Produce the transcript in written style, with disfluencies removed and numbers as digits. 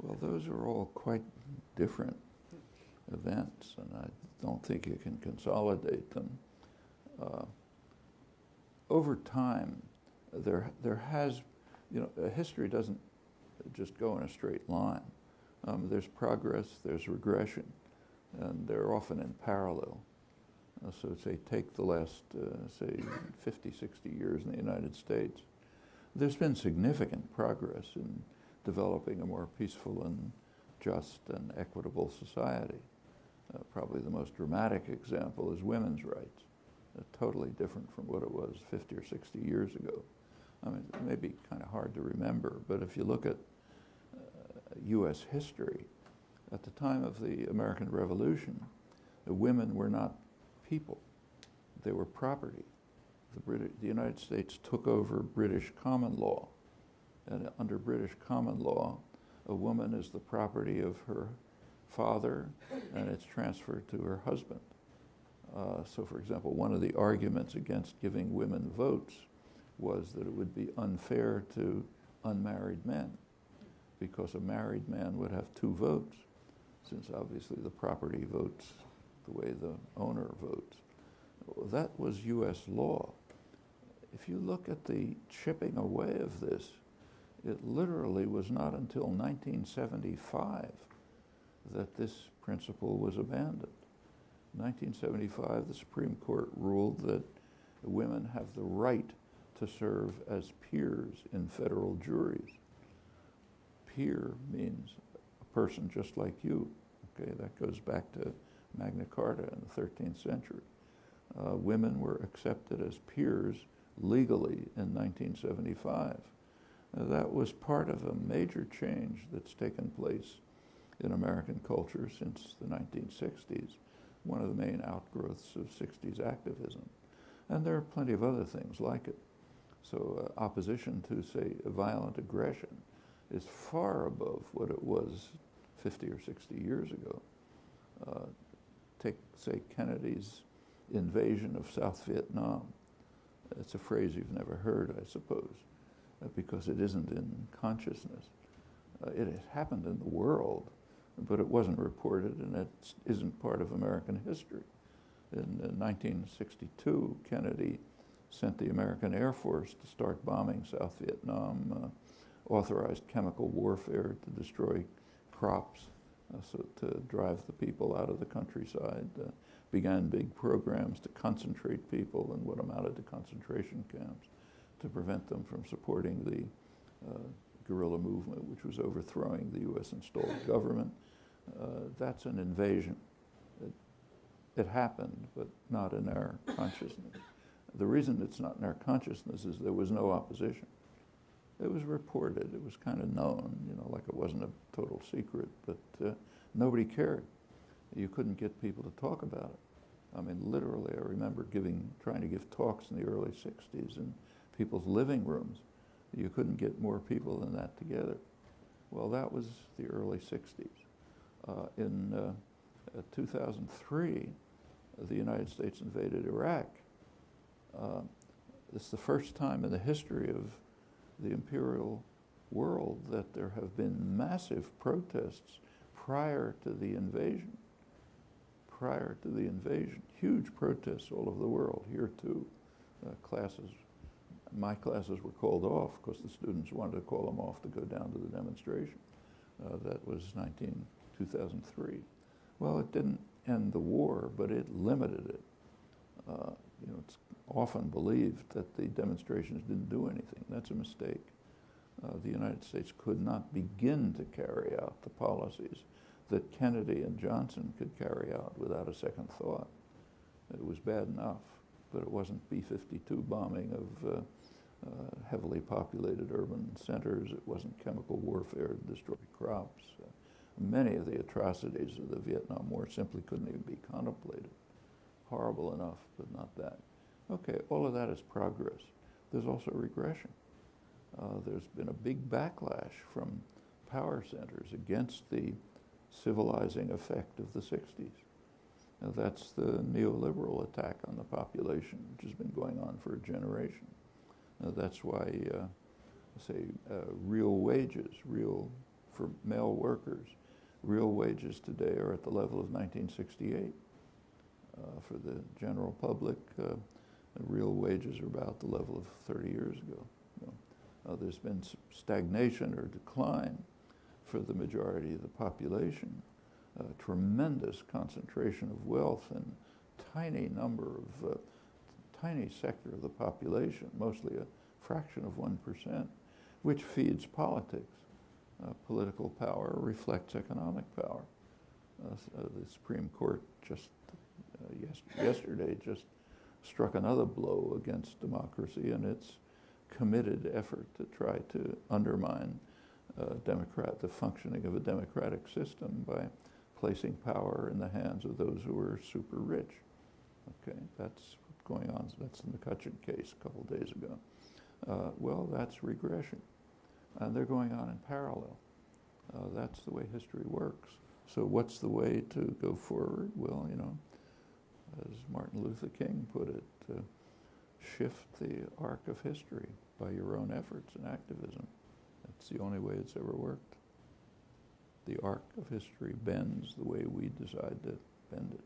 Well, those are all quite different events, and I don't think you can consolidate them. Uh, Over time, there has, history doesn't just go in a straight line. There's progress, there's regression, and they're often in parallel. So say take the last, say, 50, 60 years in the United States. There's been significant progress in developing a more peaceful and just and equitable society. Probably the most dramatic example is women's rights. Totally different from what it was 50 or 60 years ago. I mean, it may be kind of hard to remember, but if you look at U.S. history, at the time of the American Revolution, the women were not people. They were property. The United States took over British common law, and under British common law, a woman is the property of her father, and it's transferred to her husband. So, for example, one of the arguments against giving women votes was that it would be unfair to unmarried men, because a married man would have two votes, since obviously the property votes the way the owner votes. Well, that was U.S. law. If you look at the chipping away of this, it literally was not until 1975 that this principle was abandoned. In 1975, the Supreme Court ruled that women have the right to serve as peers in federal juries. Peer means a person just like you. Okay, that goes back to Magna Carta in the 13th century. Women were accepted as peers legally in 1975. That was part of a major change that's taken place in American culture since the 1960s, one of the main outgrowths of 60s activism. And there are plenty of other things like it. So opposition to, say, violent aggression is far above what it was 50 or 60 years ago. Take, say, Kennedy's invasion of South Vietnam. It's a phrase you've never heard, I suppose, because it isn't in consciousness. It has happened in the world, but it wasn't reported, and it isn't part of American history. In 1962, Kennedy sent the American Air Force to start bombing South Vietnam, authorized chemical warfare to destroy crops, so to drive the people out of the countryside, began big programs to concentrate people in what amounted to concentration camps to prevent them from supporting the guerrilla movement, which was overthrowing the U.S. installed government. That's an invasion. It happened, but not in our consciousness. The reason it's not in our consciousness is there was no opposition. It was reported, it was kind of known, like it wasn't a total secret, but nobody cared. You couldn't get people to talk about it. I mean, literally, I remember trying to give talks in the early 60s in people's living rooms. You couldn't get more people than that together. Well, that was the early 60s. In 2003, the United States invaded Iraq. It's the first time in the history of the imperial world that there have been massive protests prior to the invasion. Prior to the invasion, huge protests all over the world, here too. My classes were called off because the students wanted to call them off to go down to the demonstration. That was 2003. Well, it didn't end the war, but it limited it. It's often believed that the demonstrations didn't do anything. That's a mistake. The United States could not begin to carry out the policies that Kennedy and Johnson could carry out without a second thought. It was bad enough, but it wasn't B-52 bombing of heavily populated urban centers. It wasn't chemical warfare to destroy crops. Many of the atrocities of the Vietnam War simply couldn't even be contemplated. Horrible enough, but not that. Okay, all of that is progress. There's also regression. There's been a big backlash from power centers against the civilizing effect of the 60s. Now, that's the neoliberal attack on the population, which has been going on for a generation. That's why, real wages, real for male workers. Real wages today are at the level of 1968. For the general public, real wages are about the level of 30 years ago. There's been stagnation or decline for the majority of the population. Tremendous concentration of wealth and tiny number of, tiny sector of the population, mostly a fraction of 1%, which feeds politics. Political power reflects economic power. The Supreme Court just yesterday just struck another blow against democracy and its committed effort to try to undermine the functioning of a democratic system by placing power in the hands of those who are super rich. Okay, that's going on. That's the McCutcheon case a couple of days ago. Well, that's regression. And they're going on in parallel. That's the way history works. So what's the way to go forward? Well, you know, as Martin Luther King put it, shift the arc of history by your own efforts and activism. That's the only way it's ever worked. The arc of history bends the way we decide to bend it.